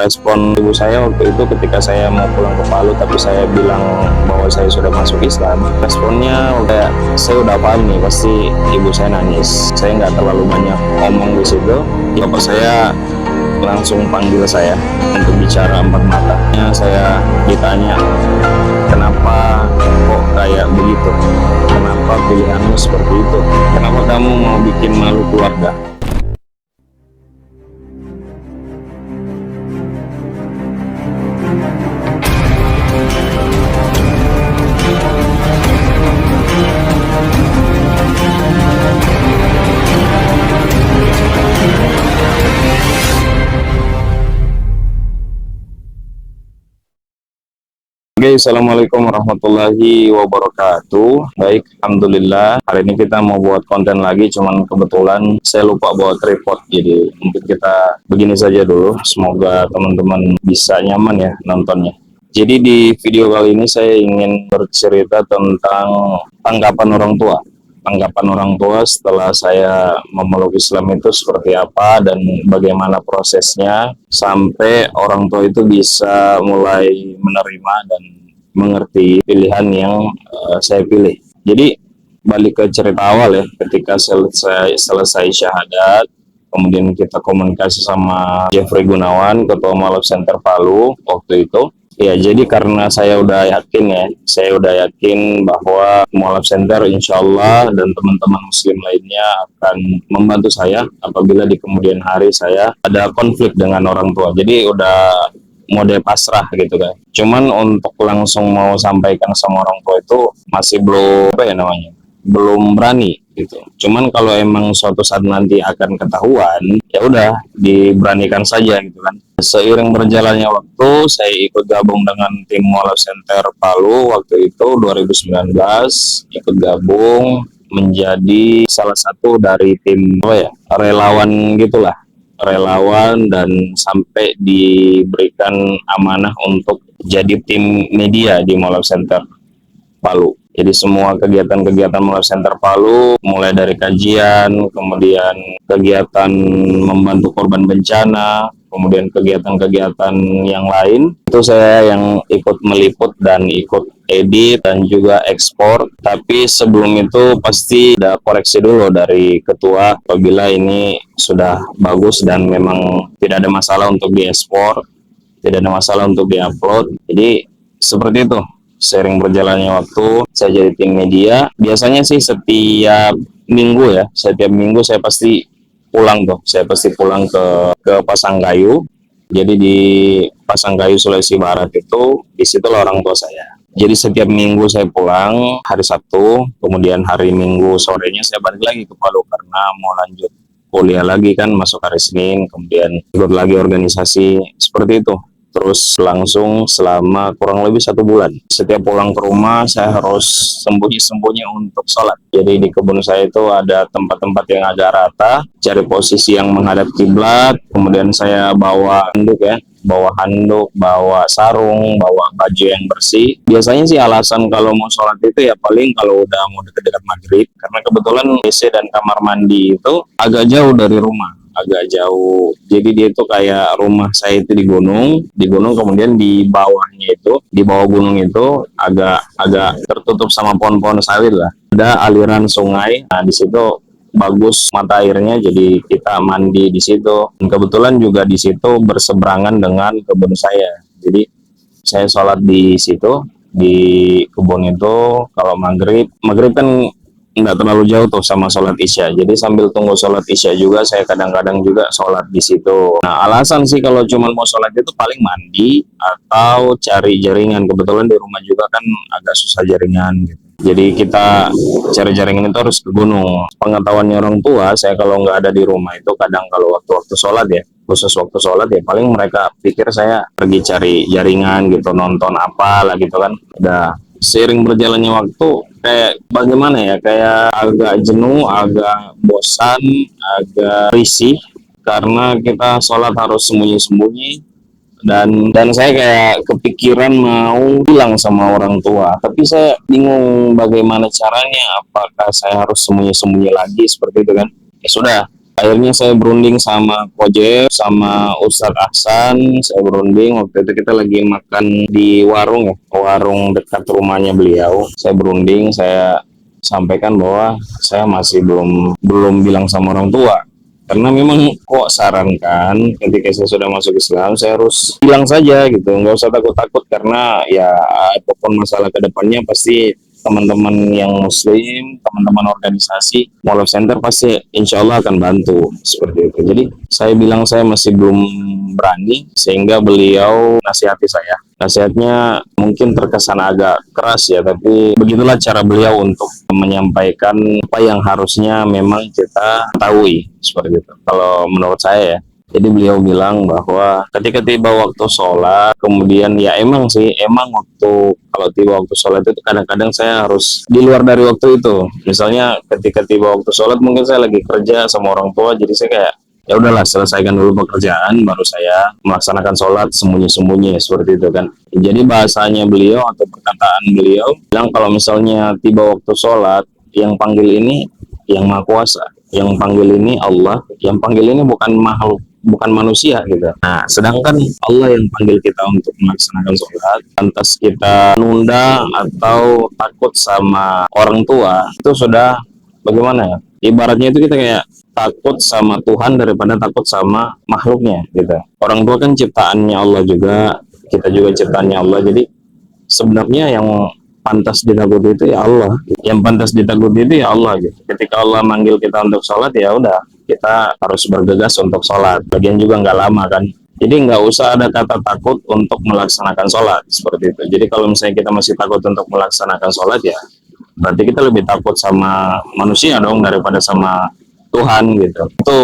respon ibu saya waktu itu ketika saya mau pulang ke Palu tapi saya bilang bahwa saya sudah masuk Islam, responnya udah, saya udah paham nih pasti ibu saya nangis. Saya nggak terlalu banyak ngomong di situ. Bapak saya langsung panggil saya untuk bicara empat mata. Saya ditanya, kenapa kok kayak begitu? Kenapa pilihanmu seperti itu? Kenapa kamu mau bikin malu keluarga? Oke, Assalamualaikum warahmatullahi wabarakatuh. Baik, Alhamdulillah. Hari ini kita mau buat konten lagi, cuman kebetulan saya lupa bawa tripod. Jadi mungkin kita begini saja dulu. Semoga teman-teman bisa nyaman ya nontonnya. Jadi di video kali ini saya ingin bercerita tentang tanggapan orang tua. Tanggapan orang tua setelah saya memeluk Islam itu seperti apa dan bagaimana prosesnya sampai orang tua itu bisa mulai menerima dan mengerti pilihan yang saya pilih. Jadi balik ke cerita awal ya, ketika selesai syahadat, kemudian kita komunikasi sama Jeffrey Gunawan, Ketua Mualaf Center Palu waktu itu. Ya, jadi karena saya udah yakin bahwa Mualaf Center insya Allah dan teman-teman muslim lainnya akan membantu saya apabila di kemudian hari saya ada konflik dengan orang tua. Jadi udah mode pasrah gitu kan. Cuman untuk langsung mau sampaikan sama orang tua itu masih belum belum berani gitu. Cuman kalau emang suatu saat nanti akan ketahuan, ya udah diberanikan saja gitu kan. Seiring berjalannya waktu, saya ikut gabung dengan tim Mualaf Center Palu waktu itu 2019, ikut gabung menjadi salah satu dari tim relawan gitulah, relawan, dan sampai diberikan amanah untuk jadi tim media di Mualaf Center Palu. Jadi semua kegiatan-kegiatan Mualaf Center Palu, mulai dari kajian, kemudian kegiatan membantu korban bencana, kemudian kegiatan-kegiatan yang lain, itu saya yang ikut meliput dan ikut edit dan juga ekspor. Tapi sebelum itu pasti ada koreksi dulu dari ketua apabila ini sudah bagus dan memang tidak ada masalah untuk diekspor, tidak ada masalah untuk diupload. Jadi seperti itu. Sering berjalannya waktu, saya jadi tim media. Biasanya sih setiap minggu saya pasti pulang tuh. Saya pasti pulang ke Pasangkayu. Jadi di Pasangkayu, Sulawesi Barat itu, disitulah orang tua saya. Jadi setiap minggu saya pulang hari Sabtu, kemudian hari Minggu sorenya saya balik lagi ke Palu karena mau lanjut kuliah lagi kan, masuk hari Senin, kemudian ikut lagi organisasi, seperti itu. Terus langsung selama kurang lebih 1 bulan. Setiap pulang ke rumah saya harus sembunyi-sembunyi untuk sholat. Jadi di kebun saya itu ada tempat-tempat yang agak rata, cari posisi yang menghadap kiblat, kemudian saya bawa handuk, bawa sarung, bawa baju yang bersih. Biasanya sih alasan kalau mau sholat itu ya paling kalau udah mau deket-deket maghrib, karena kebetulan WC dan kamar mandi itu agak jauh dari rumah. Agak jauh, jadi dia itu kayak rumah saya itu di gunung kemudian di bawahnya itu, di bawah gunung itu agak tertutup sama pohon-pohon sawit lah, ada aliran sungai. Nah di situ bagus mata airnya, jadi kita mandi di situ. Dan kebetulan juga di situ berseberangan dengan kebun saya, jadi saya sholat di situ di kebun itu. Kalau maghrib kan nggak terlalu jauh tuh sama sholat isya, jadi sambil tunggu sholat isya juga saya kadang-kadang juga sholat di situ. Nah alasan sih kalau cuma mau sholat itu paling mandi atau cari jaringan. Kebetulan di rumah juga kan agak susah jaringan gitu. Jadi kita cari jaringan itu harus ke gunung. Pengetahuannya orang tua saya kalau nggak ada di rumah itu kadang kalau waktu-waktu sholat ya, khusus waktu sholat ya, paling mereka pikir saya pergi cari jaringan gitu, nonton apa lah gitu kan. Udah seiring berjalannya waktu kayak bagaimana ya, kayak agak jenuh, agak bosan, agak risih karena kita sholat harus sembunyi-sembunyi. Dan saya kayak kepikiran mau bilang sama orang tua, tapi saya bingung bagaimana caranya. Apakah saya harus sembunyi-sembunyi lagi seperti itu kan? Ya sudah, Akhirnya saya berunding sama Kojek, sama Ustadz Ahsan, saya berunding. Waktu itu kita lagi makan di warung ya, warung dekat rumahnya beliau. Saya berunding, saya sampaikan bahwa saya masih belum belum bilang sama orang tua. Karena memang kok sarankan ketika saya sudah masuk Islam, saya harus bilang saja gitu, nggak usah takut-takut karena ya apapun masalah kedepannya pasti teman-teman yang muslim, teman-teman organisasi, Mall of Center pasti insya Allah akan bantu seperti itu. Jadi saya bilang saya masih belum berani sehingga beliau nasihati saya. Nasihatnya mungkin terkesan agak keras ya, tapi begitulah cara beliau untuk menyampaikan apa yang harusnya memang kita ketahui seperti itu. Kalau menurut saya ya. Jadi beliau bilang bahwa ketika tiba waktu sholat, kemudian ya emang sih, emang waktu kalau tiba waktu sholat itu kadang-kadang saya harus di luar dari waktu itu. Misalnya ketika tiba waktu sholat mungkin saya lagi kerja sama orang tua, jadi saya kayak ya udahlah selesaikan dulu pekerjaan, baru saya melaksanakan sholat sembunyi-sembunyi seperti itu kan. Jadi bahasanya beliau atau perkataan beliau bilang kalau misalnya tiba waktu sholat, yang panggil ini yang maha kuasa, yang panggil ini Allah, yang panggil ini bukan makhluk, bukan manusia gitu. Nah, sedangkan Allah yang panggil kita untuk melaksanakan sholat, lantas kita nunda atau takut sama orang tua, itu sudah bagaimana ya? Ibaratnya itu kita kayak takut sama Tuhan daripada takut sama makhluknya gitu. Orang tua kan ciptaannya Allah juga, kita juga ciptaannya Allah. Jadi sebenarnya yang pantas ditakuti itu ya Allah, yang pantas ditakuti itu ya Allah gitu. Ketika Allah manggil kita untuk sholat ya udah kita harus bergegas untuk sholat. Bagian juga nggak lama kan, jadi nggak usah ada kata takut untuk melaksanakan sholat seperti itu. Jadi kalau misalnya kita masih takut untuk melaksanakan sholat ya berarti kita lebih takut sama manusia dong daripada sama Tuhan gitu. Itu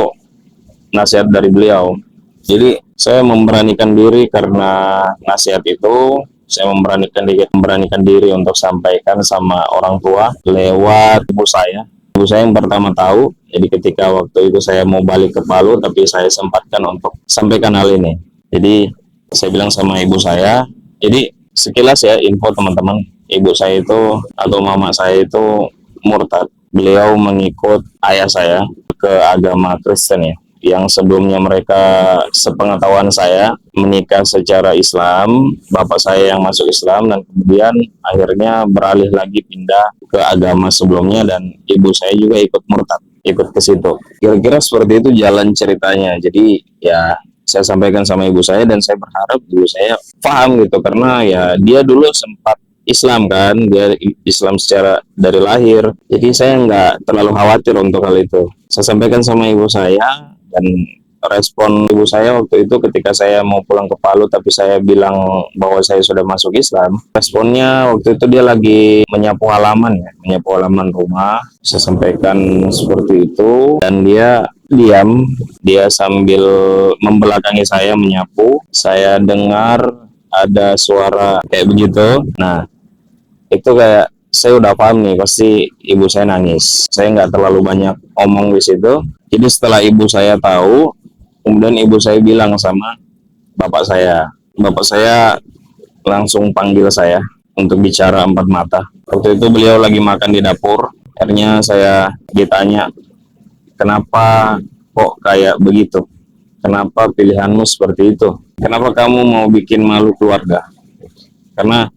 nasihat dari beliau. Jadi saya memberanikan diri karena nasihat itu, saya memberanikan diri untuk sampaikan sama orang tua lewat ibu saya. Ibu saya yang pertama tahu. Jadi ketika waktu itu saya mau balik ke Palu, tapi saya sempatkan untuk sampaikan hal ini. Jadi saya bilang sama ibu saya. Jadi sekilas ya info teman-teman, ibu saya itu atau mama saya itu murtad. Beliau mengikut ayah saya ke agama Kristen ya, yang sebelumnya mereka sepengetahuan saya menikah secara Islam, bapak saya yang masuk Islam dan kemudian akhirnya beralih lagi pindah ke agama sebelumnya dan ibu saya juga ikut murtad, ikut ke situ. Kira-kira seperti itu jalan ceritanya. Jadi ya saya sampaikan sama ibu saya dan saya berharap ibu saya paham gitu karena ya dia dulu sempat Islam kan, dia Islam secara dari lahir. Jadi saya nggak terlalu khawatir untuk hal itu. Saya sampaikan sama ibu saya dan respon ibu saya waktu itu ketika saya mau pulang ke Palu tapi saya bilang bahwa saya sudah masuk Islam. Responnya waktu itu dia lagi menyapu halaman ya, menyapu halaman rumah. Saya sampaikan seperti itu dan dia diam, dia sambil membelakangi saya menyapu. Saya dengar ada suara kayak begitu. Nah, itu kayak saya udah paham nih pasti ibu saya nangis. Saya nggak terlalu banyak omong di situ. Jadi setelah ibu saya tahu, kemudian ibu saya bilang sama bapak saya langsung panggil saya untuk bicara empat mata. Waktu itu beliau lagi makan di dapur. Akhirnya saya ditanya, kenapa kok kayak begitu? Kenapa pilihanmu seperti itu? Kenapa kamu mau bikin malu keluarga? Karena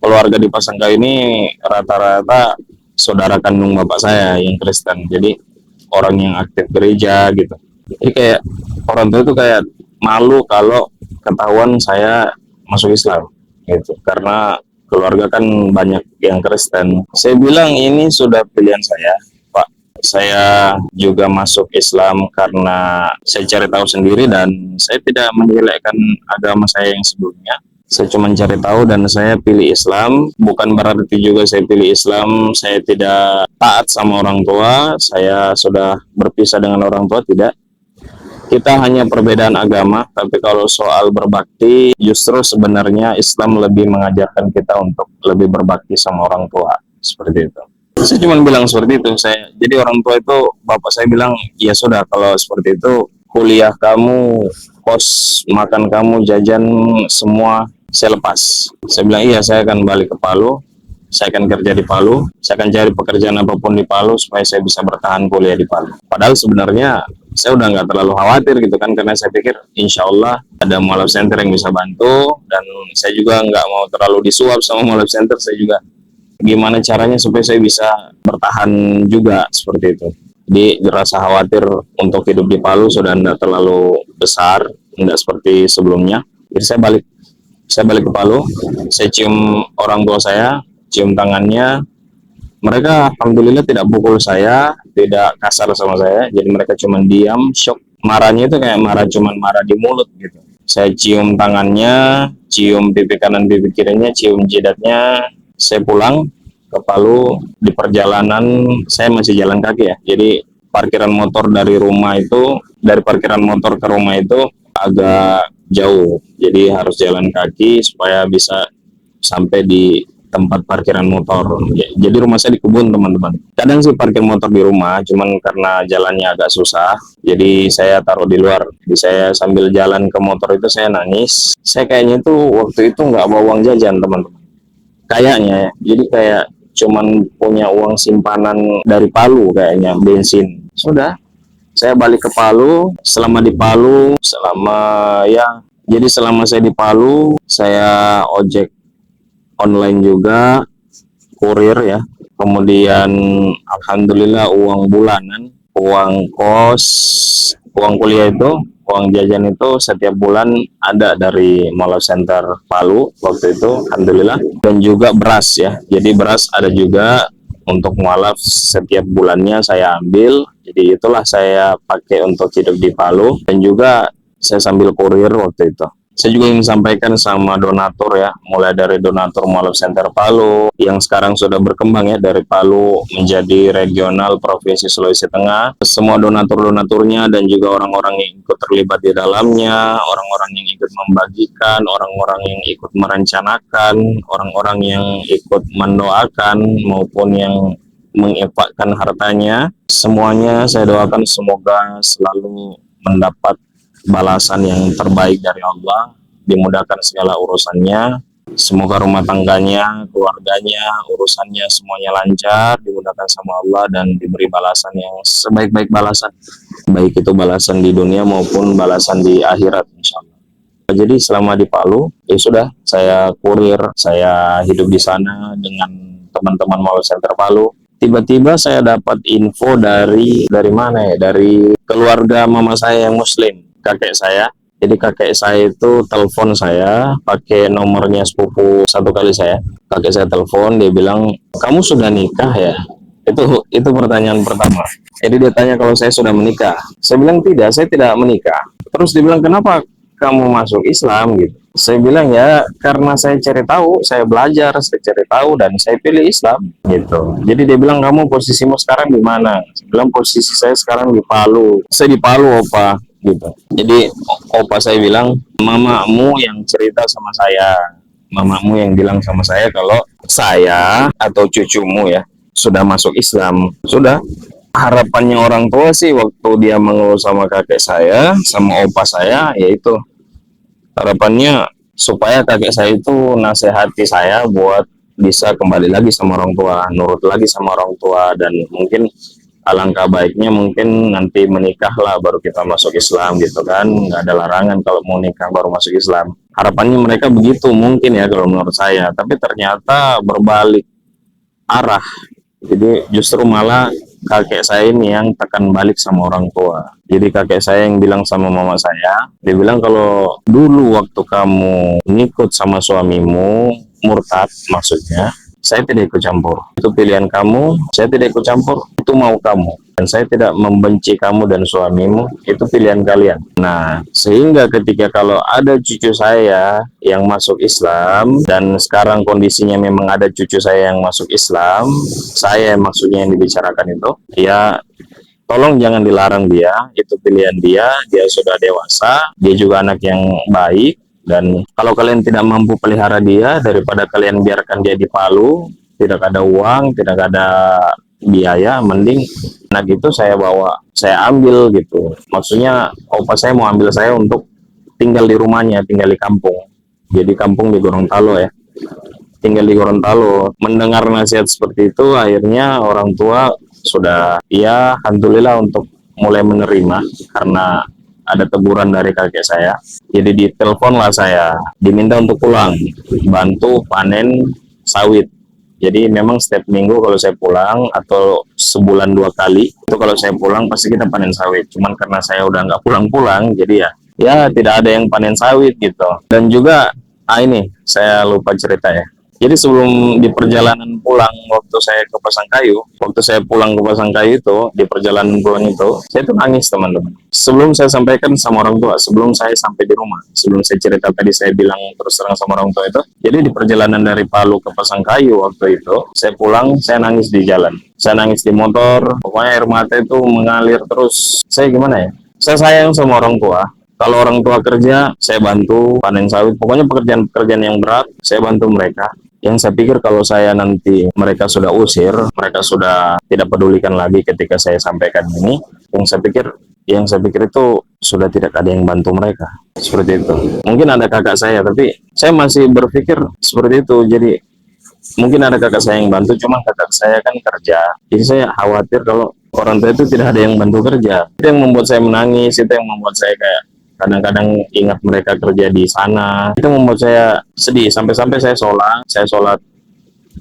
keluarga di Pasangka ini rata-rata saudara kandung bapak saya yang Kristen. Jadi orang yang aktif gereja gitu. Jadi kayak orang tua itu kayak malu kalau ketahuan saya masuk Islam gitu. Karena keluarga kan banyak yang Kristen. Saya bilang ini sudah pilihan saya, Pak. Saya juga masuk Islam karena saya cari tahu sendiri dan saya tidak menjelekkan agama saya yang sebelumnya. Saya cuma cari tahu dan saya pilih Islam. Bukan berarti juga saya pilih Islam saya tidak taat sama orang tua, saya sudah berpisah dengan orang tua, tidak. Kita hanya perbedaan agama, tapi kalau soal berbakti, justru sebenarnya Islam lebih mengajarkan kita untuk lebih berbakti sama orang tua, seperti itu. Saya cuma bilang seperti itu. Jadi orang tua itu, bapak saya bilang, ya sudah kalau seperti itu, kuliah kamu, kos makan kamu, jajan semua saya lepas. Saya bilang iya, saya akan balik ke Palu. saya akan kerja di Palu, saya akan cari pekerjaan apapun di Palu supaya saya bisa bertahan kuliah di Palu. Padahal sebenarnya saya udah nggak terlalu khawatir gitu kan, karena saya pikir insya Allah ada Mualaf Center yang bisa bantu, dan saya juga nggak mau terlalu disuap sama Mualaf Center. Saya juga gimana caranya supaya saya bisa bertahan juga seperti itu. Jadi rasa khawatir untuk hidup di Palu sudah tidak terlalu besar, tidak seperti sebelumnya. Jadi saya balik ke Palu, saya cium orang tua saya, cium tangannya. Mereka alhamdulillah tidak pukul saya, tidak kasar sama saya. Jadi mereka cuma diam, shock. Marahnya itu kayak cuman marah di mulut gitu. Saya cium tangannya, cium pipi kanan, pipi kirinya, cium jidatnya. Saya pulang ke Palu. Di perjalanan saya masih jalan kaki ya. Jadi parkiran motor dari parkiran motor ke rumah itu agak jauh. Jadi harus jalan kaki supaya bisa sampai di tempat parkiran motor. Jadi rumah saya di kebun, teman-teman. Kadang sih parkir motor di rumah, cuman karena jalannya agak susah, jadi saya taruh di luar. Jadi saya sambil jalan ke motor itu saya nangis. Saya kayaknya tuh waktu itu nggak bawa uang jajan, teman-teman. Kayaknya, jadi kayak cuman punya uang simpanan dari Palu kayaknya, bensin. Sudah, saya balik ke Palu. Selama di Palu, selama saya di Palu, saya ojek online juga, kurir ya. Kemudian alhamdulillah uang bulanan, uang kos, uang kuliah itu, uang jajan itu setiap bulan ada dari Mualaf Center Palu waktu itu, alhamdulillah. Dan juga beras ya. Jadi beras ada juga untuk mualaf, setiap bulannya saya ambil. Jadi itulah saya pakai untuk hidup di Palu, dan juga saya sambil kurir waktu itu. Saya juga ingin sampaikan sama donatur ya, mulai dari donatur Mualaf Center Palu yang sekarang sudah berkembang ya, dari Palu menjadi regional Provinsi Sulawesi Tengah. Semua donatur-donaturnya dan juga orang-orang yang ikut terlibat di dalamnya, orang-orang yang ikut membagikan, orang-orang yang ikut merencanakan, orang-orang yang ikut mendoakan maupun yang menginfakkan hartanya. Semuanya saya doakan semoga selalu mendapat balasan yang terbaik dari Allah, dimudahkan segala urusannya, semoga rumah tangganya, keluarganya, urusannya semuanya lancar, dimudahkan sama Allah, dan diberi balasan yang sebaik-baik balasan, baik itu balasan di dunia maupun balasan di akhirat insya Allah. Jadi selama di Palu ya sudah, saya kurir, saya hidup di sana dengan teman-teman Mualaf Center Palu. Tiba-tiba saya dapat info dari mana ya, dari keluarga mama saya yang muslim, kakek saya. Jadi kakek saya itu telepon saya pakai nomornya sepupu satu kali saya. Kakek saya telepon, dia bilang, "Kamu sudah nikah ya?" Itu pertanyaan pertama. Jadi dia tanya kalau saya sudah menikah. Saya bilang tidak, saya tidak menikah. Terus dia bilang, "Kenapa kamu masuk Islam?" gitu. Saya bilang ya karena saya cari tahu, saya belajar, saya cari tahu, dan saya pilih Islam gitu. Jadi dia bilang, "Kamu posisimu sekarang di mana?" Saya bilang, "Posisi saya sekarang di Palu." "Saya di Palu, Opa." gitu. Jadi Opa saya bilang, "Mamamu yang cerita sama saya, mamamu yang bilang sama saya kalau saya atau cucumu ya sudah masuk Islam." Sudah, harapannya orang tua sih waktu dia mengeluh sama kakek saya, sama opa saya, yaitu harapannya supaya kakek saya itu nasihati saya buat bisa kembali lagi sama orang tua, nurut lagi sama orang tua, dan mungkin alangkah baiknya mungkin nanti menikah lah baru kita masuk Islam gitu kan, nggak ada larangan kalau mau nikah baru masuk Islam. Harapannya mereka begitu mungkin ya kalau menurut saya, tapi ternyata berbalik arah. Jadi justru malah kakek saya ini yang tekan balik sama orang tua. Jadi kakek saya yang bilang sama mama saya, dia bilang kalau dulu waktu kamu ngikut sama suamimu, murtad maksudnya, saya tidak ikut campur. Itu pilihan kamu, saya tidak ikut campur. Itu mau kamu. Dan saya tidak membenci kamu dan suamimu, itu pilihan kalian. Nah, sehingga ketika kalau ada cucu saya yang masuk Islam, dan sekarang kondisinya memang ada cucu saya yang masuk Islam, saya maksudnya yang dibicarakan itu, ya tolong jangan dilarang dia, itu pilihan dia sudah dewasa, dia juga anak yang baik. Dan kalau kalian tidak mampu pelihara dia, daripada kalian biarkan dia di Palu, tidak ada uang, tidak ada biaya, mending anak itu saya bawa, saya ambil gitu. Maksudnya opa saya mau ambil saya untuk tinggal di rumahnya, tinggal di kampung. Jadi kampung di Gorontalo ya. tinggal di Gorontalo. Mendengar nasihat seperti itu, akhirnya orang tua sudah, ya alhamdulillah untuk mulai menerima karena ada teguran dari kakek saya. Jadi ditelepon lah saya, diminta untuk pulang, bantu panen sawit. Jadi memang setiap minggu kalau saya pulang atau sebulan 2 kali itu kalau saya pulang pasti kita panen sawit. Cuman karena saya udah nggak pulang-pulang, jadi ya tidak ada yang panen sawit gitu. Dan juga ini saya lupa cerita ya. Jadi sebelum di perjalanan pulang waktu saya ke Pasangkayu, waktu saya pulang ke Pasangkayu itu, di perjalanan pulang itu, saya tuh nangis teman-teman. Sebelum saya sampaikan sama orang tua, sebelum saya sampai di rumah, sebelum saya cerita tadi saya bilang terus terang sama orang tua itu, jadi di perjalanan dari Palu ke Pasangkayu waktu itu, saya pulang, saya nangis di jalan. Saya nangis di motor, pokoknya air mata itu mengalir terus. Saya gimana ya? Saya sayang sama orang tua. Kalau orang tua kerja, saya bantu panen sawit. Pokoknya pekerjaan-pekerjaan yang berat, saya bantu mereka. Yang saya pikir kalau saya nanti mereka sudah usir, mereka sudah tidak pedulikan lagi ketika saya sampaikan ini, yang saya pikir itu sudah tidak ada yang bantu mereka. Seperti itu. Mungkin ada kakak saya, tapi saya masih berpikir seperti itu. Jadi mungkin ada kakak saya yang bantu, cuma kakak saya kan kerja. Jadi saya khawatir kalau orang tua itu tidak ada yang bantu kerja. Itu yang membuat saya menangis, itu yang membuat saya kayak kadang-kadang ingat mereka kerja di sana. Itu membuat saya sedih sampai-sampai saya sholat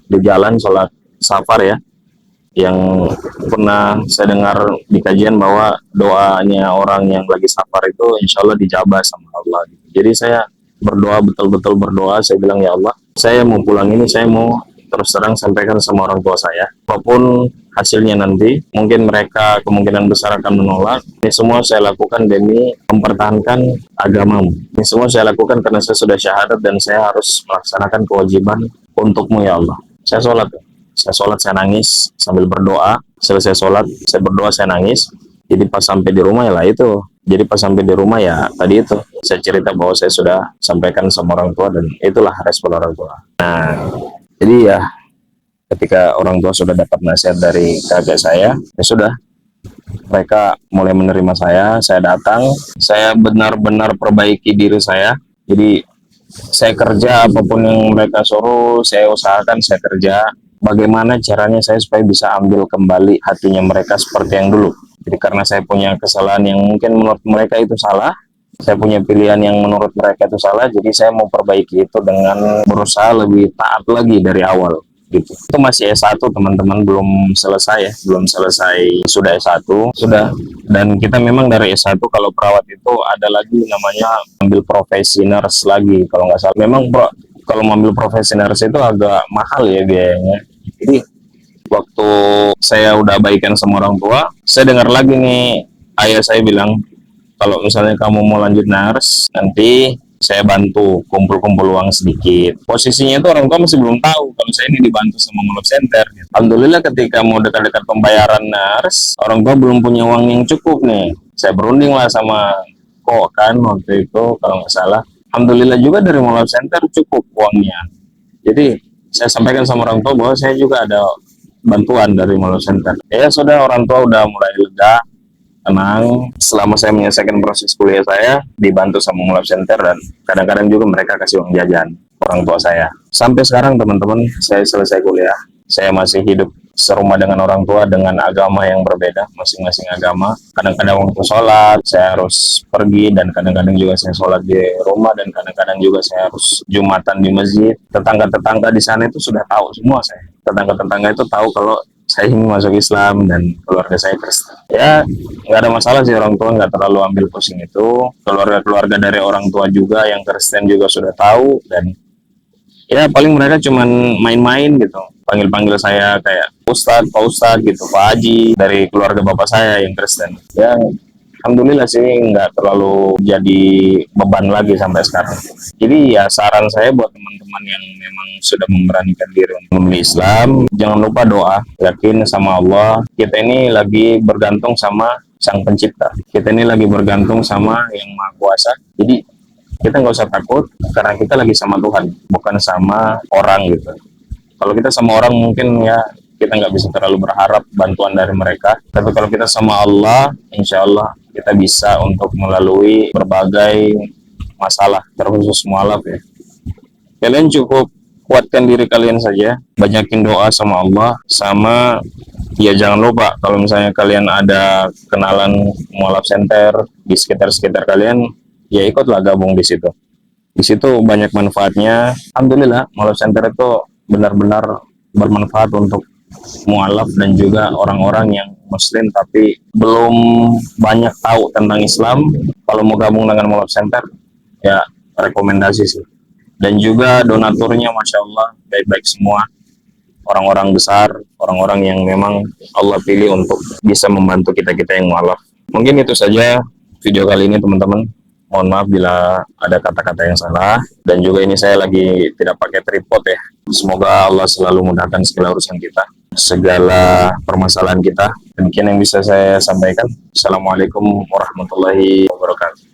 di jalan, sholat safar ya, yang pernah saya dengar di kajian bahwa doanya orang yang lagi safar itu insya Allah dijabah sama Allah. Jadi saya berdoa, betul-betul berdoa, saya bilang ya Allah, saya mau pulang ini, saya mau terus terang sampaikan sama orang tua saya, apapun hasilnya nanti, mungkin mereka kemungkinan besar akan menolak. Ini semua saya lakukan demi mempertahankan agamamu. Ini semua saya lakukan karena saya sudah syahadat dan saya harus melaksanakan kewajiban untukmu ya Allah. Saya sholat, saya nangis sambil berdoa. Selesai sholat, saya berdoa, saya nangis. Jadi pas sampai di rumah ya lah itu. Jadi pas sampai di rumah ya tadi itu, saya cerita bahwa saya sudah sampaikan sama orang tua dan itulah respon orang tua. Nah, jadi ya ketika orang tua sudah dapat nasihat dari kakek saya, ya sudah, mereka mulai menerima saya datang, saya benar-benar perbaiki diri saya. Jadi saya kerja apapun yang mereka suruh, saya usahakan saya kerja. Bagaimana caranya saya supaya bisa ambil kembali hatinya mereka seperti yang dulu. Jadi karena saya punya kesalahan yang mungkin menurut mereka itu salah, saya punya pilihan yang menurut mereka itu salah, jadi saya mau perbaiki itu dengan berusaha lebih taat lagi dari awal gitu. Itu masih S1 teman-teman, belum selesai ya, belum selesai, sudah S1 sudah. Dan kita memang dari S1 kalau perawat itu ada lagi namanya ambil profesi nurse lagi kalau nggak salah. Memang kalau mengambil profesi nurse itu agak mahal ya biayanya. Jadi waktu saya udah baikan sama orang tua, saya dengar lagi nih ayah saya bilang, kalau misalnya kamu mau lanjut nurse, nanti saya bantu kumpul-kumpul uang sedikit. Posisinya itu orang tua masih belum tahu kalau saya ini dibantu sama Muluk Center. Alhamdulillah ketika mau dekat-dekat pembayaran nurse, orang tua belum punya uang yang cukup nih. Saya berunding lah sama kok kan waktu itu kalau nggak salah. Alhamdulillah juga dari Muluk Center cukup uangnya. Jadi saya sampaikan sama orang tua bahwa saya juga ada bantuan dari Muluk Center. Ya sudah, orang tua udah mulai lega, tenang. Selama saya menyelesaikan proses kuliah saya, dibantu sama Muluk Center dan kadang-kadang juga mereka kasih uang jajan orang tua saya. Sampai sekarang teman-teman, saya selesai kuliah, saya masih hidup serumah dengan orang tua dengan agama yang berbeda, masing-masing agama. Kadang-kadang waktu sholat saya harus pergi dan kadang-kadang juga saya sholat di rumah dan kadang-kadang juga saya harus jumatan di masjid. Tetangga-tetangga di sana itu sudah tahu semua saya. Tetangga-tetangga itu tahu kalau saya ingin masuk Islam dan keluarga saya Kristen. Ya nggak ada masalah sih, orang tua nggak terlalu ambil pusing itu. Keluarga-keluarga dari orang tua juga yang Kristen juga sudah tahu dan ya paling mereka cuman main-main gitu, panggil-panggil saya kayak Ustadz, Pak Ustadz gitu, Pak Haji dari keluarga bapak saya yang Kristen. Ya alhamdulillah sih nggak terlalu jadi beban lagi sampai sekarang. Jadi ya saran saya buat teman-teman yang memang sudah memberanikan diri untuk memilih Islam, jangan lupa doa, yakin sama Allah. Kita ini lagi bergantung sama Sang Pencipta. Kita ini lagi bergantung sama Yang Maha Kuasa. Jadi kita nggak usah takut karena kita lagi sama Tuhan, bukan sama orang gitu. Kalau kita sama orang mungkin ya kita nggak bisa terlalu berharap bantuan dari mereka. Tapi kalau kita sama Allah, insya Allah kita bisa untuk melalui berbagai masalah, terkhusus mualaf ya. Kalian cukup kuatkan diri kalian saja, banyakin doa sama Allah, sama ya jangan lupa kalau misalnya kalian ada kenalan mualaf center di sekitar-sekitar kalian, ya ikutlah gabung di situ. Di situ banyak manfaatnya. Alhamdulillah, mualaf center itu benar-benar bermanfaat untuk mualaf dan juga orang-orang yang muslim tapi belum banyak tahu tentang Islam. Kalau mau gabung dengan mualaf center, ya rekomendasi sih. Dan juga donaturnya Masya Allah baik-baik semua, orang-orang besar, orang-orang yang memang Allah pilih untuk bisa membantu kita-kita yang mualaf. Mungkin itu saja video kali ini teman-teman. Mohon maaf bila ada kata-kata yang salah, dan juga ini saya lagi tidak pakai tripod ya. Semoga Allah selalu mudahkan segala urusan kita, segala permasalahan kita. Demikian yang bisa saya sampaikan. Assalamualaikum warahmatullahi wabarakatuh.